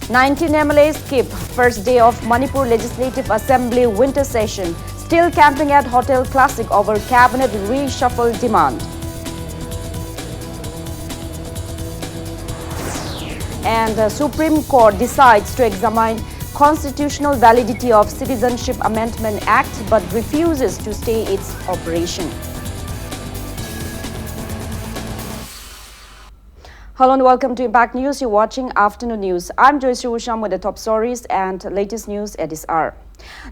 19 MLAs skip first day of Manipur Legislative Assembly winter session, still camping at Hotel Classic over cabinet reshuffle demand. And the Supreme Court decides to examine constitutional validity of Citizenship Amendment Act but refuses to stay its operation. Hello and welcome to Impact News. You're watching Afternoon News. I'm Joyce Rusham with the top stories and latest news at this hour.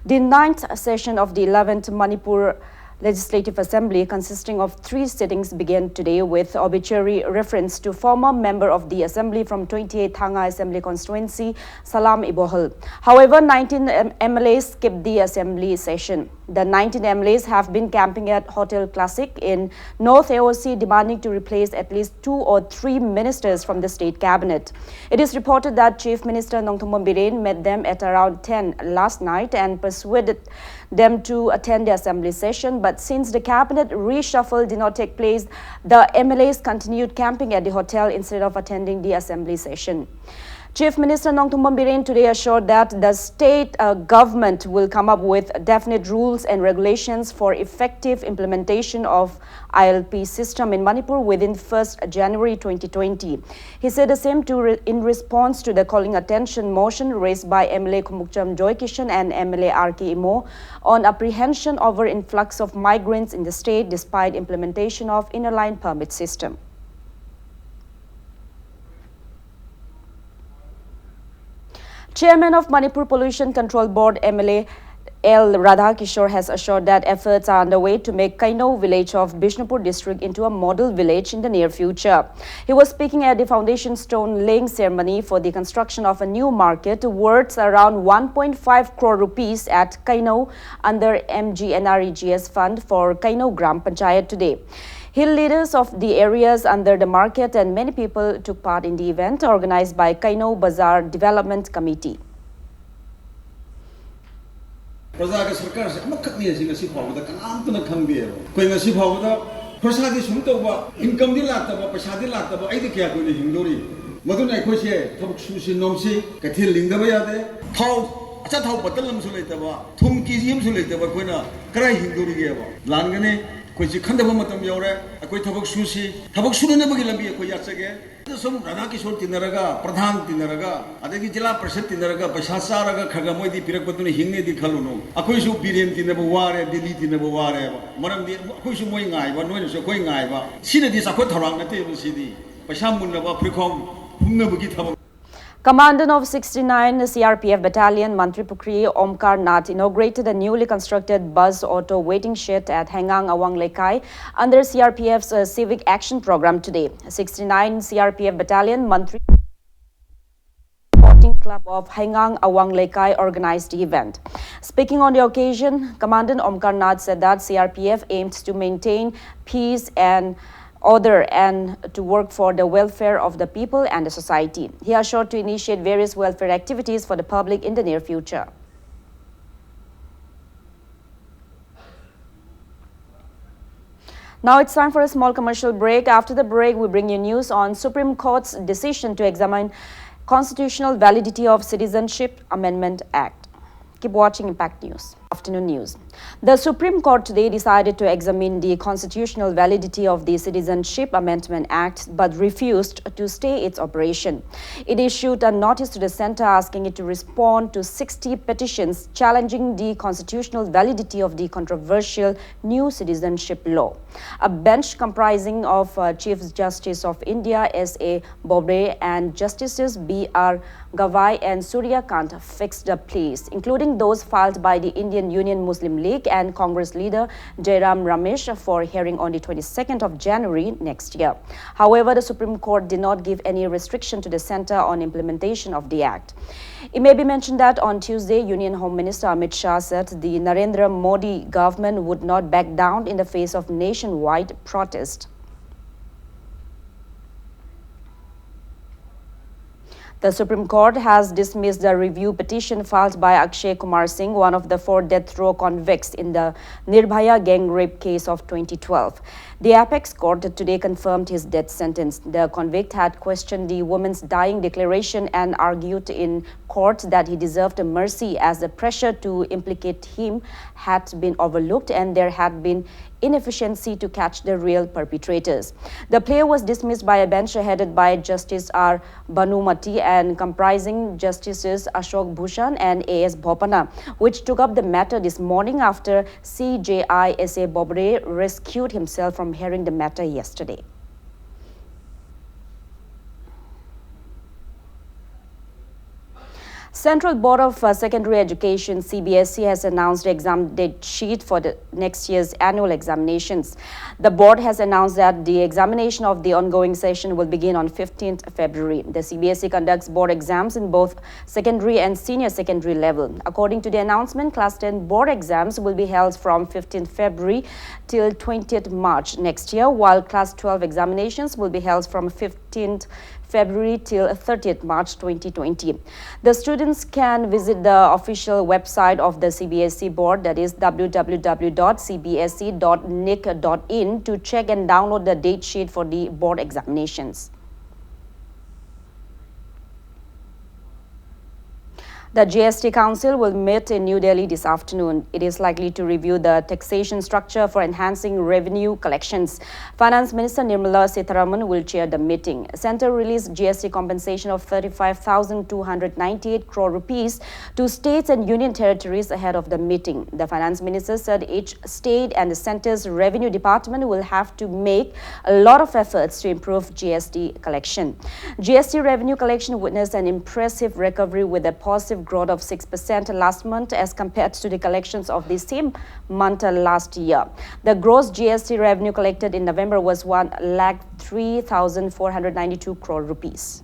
The 9th session of the 11th Manipur Legislative Assembly, consisting of 3 sittings, began today with obituary reference to former member of the Assembly from 28th Thanga Assembly constituency, Salam Ibohal. However, 19 MLAs skipped the Assembly session. The 19 MLAs have been camping at Hotel Classic in North AOC, demanding to replace at least 2 or 3 ministers from the state cabinet. It is reported that Chief Minister Nongthombam Biren met them at around 10 last night and persuaded them to attend the Assembly session. But since the cabinet reshuffle did not take place, the MLAs continued camping at the hotel instead of attending the Assembly session. Chief Minister Nongthombam Biren today assured that the state government will come up with definite rules and regulations for effective implementation of ILP system in Manipur within 1st January 2020. He said the same in response to the calling attention motion raised by MLA Khumukcham Joy Kishan and MLA RK Imo on apprehension over influx of migrants in the state despite implementation of inner line permit system. Chairman of Manipur Pollution Control Board, MLA L. Radhakishore, has assured that efforts are underway to make Kaino village of Bishnupur district into a model village in the near future. He was speaking at the foundation stone laying ceremony for the construction of a new market worth around 1.5 crore rupees at Kaino under MGNREGS fund for Kaino Gram Panchayat today. Hill leaders of the areas under the market and many people took part in the event organized by Kaino Bazaar Development Committee. Kuisi khandaba matam yore akoi thabak susi thabak sunna bagi lambi akoi yatsage som Radhakishore tinaraga pradhan tinaraga adagi jila parishad tinaraga paisa saraga khaga moidi pirak batune hingne di khaluno akoi su biren tinaba ware dili tinaba ware maram di akoi su moi ngai ba noi su koi ngai ba sina di sakho tharang na te sidi paisa munna ba prikhom humna bagi thabak. Commandant of 69 CRPF Battalion, Mantri Pukri Omkar Nath, inaugurated a newly constructed bus auto waiting shed at Hengang Awang Lekai under CRPF's Civic Action Program today. 69 CRPF Battalion, Mantri Sporting Club of Hengang Awang Lekai organized the event. Speaking on the occasion, Commandant Omkar Nath said that CRPF aims to maintain peace and order and to work for the welfare of the people and the society. He assured to initiate various welfare activities for the public in the near future. Now it's time for a small commercial break. After the break, we bring you news on Supreme Court's decision to examine constitutional validity of Citizenship Amendment Act. Keep watching Impact News. Afternoon News. The Supreme Court today decided to examine the constitutional validity of the Citizenship Amendment Act but refused to stay its operation. It issued a notice to the centre asking it to respond to 60 petitions challenging the constitutional validity of the controversial new citizenship law. A bench comprising of Chief Justice of India S.A. Bobde and Justices B.R. Gavai and Surya Kant fixed the pleas, including those filed by the Indian Union Muslim League and Congress leader Jairam Ramesh for hearing on the 22nd of January next year. However, the Supreme Court did not give any restriction to the centre on implementation of the act. It may be mentioned that on Tuesday, Union Home Minister Amit Shah said the Narendra Modi government would not back down in the face of nationwide protest. The Supreme Court has dismissed the review petition filed by Akshay Kumar Singh, one of the 4 death row convicts in the Nirbhaya gang rape case of 2012. The apex court today confirmed his death sentence. The convict had questioned the woman's dying declaration and argued in court that he deserved mercy as the pressure to implicate him had been overlooked and there had been inefficiency to catch the real perpetrators. The plea was dismissed by a bench headed by Justice R. Banumati and comprising Justices Ashok Bhushan and A.S. Bhopana, which took up the matter this morning after CJI Bobre rescued himself from hearing the matter yesterday. Central Board of Secondary Education (CBSE) has announced exam date sheet for the next year's annual examinations. The board has announced that the examination of the ongoing session will begin on 15th February. The CBSE conducts board exams in both secondary and senior secondary level. According to the announcement, Class 10 board exams will be held from 15th February till 20th March next year, while Class 12 examinations will be held from 15th February till 30th March 2020. The students can visit the official website of the CBSE board, that is www.cbse.nic.in, to check and download the date sheet for the board examinations. The GST Council will meet in New Delhi this afternoon. It is likely to review the taxation structure for enhancing revenue collections. Finance Minister Nirmala Sitharaman will chair the meeting. Centre released GST compensation of 35,298 crore rupees to states and union territories ahead of the meeting. The Finance Minister said each state and the Centre's revenue department will have to make a lot of efforts to improve GST collection. GST revenue collection witnessed an impressive recovery with a positive growth of 6% last month as compared to the collections of the same month last year. The gross GST revenue collected in November was 1,03,492 crore rupees.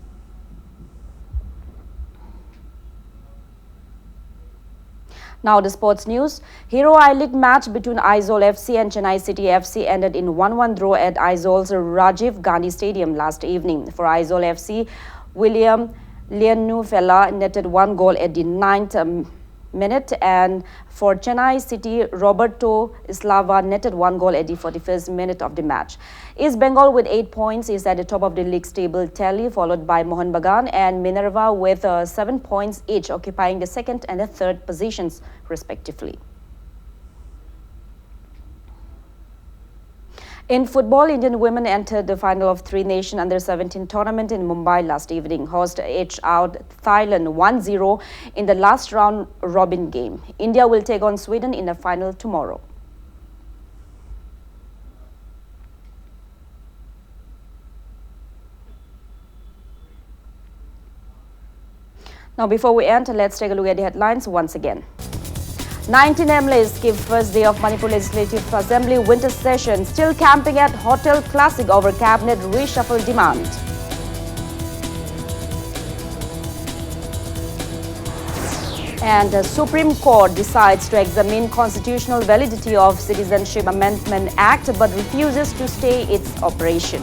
Now the sports news. Hero ILeague match between Aizawl FC and Chennai City FC ended in 1-1 draw at Aizawl's Rajiv Gandhi Stadium last evening. For Aizawl FC, William Lianufella netted 1 goal at the 9th minute, and for Chennai City, Roberto Islava netted 1 goal at the 41st minute of the match. East Bengal with 8 points is at the top of the league's table tally, followed by Mohun Bagan and Minerva with 7 points each, occupying the 2nd and the 3rd positions respectively. In football, Indian women entered the final of Three Nation Under-17 tournament in Mumbai last evening. Host edged out Thailand 1-0 in the last round robin game. India will take on Sweden in the final tomorrow. Now, before we end, let's take a look at the headlines once again. 19 MLAs skip first day of Manipur Legislative Assembly winter session, still camping at Hotel Classic over cabinet reshuffle demand. And the Supreme Court decides to examine constitutional validity of Citizenship Amendment Act but refuses to stay its operation.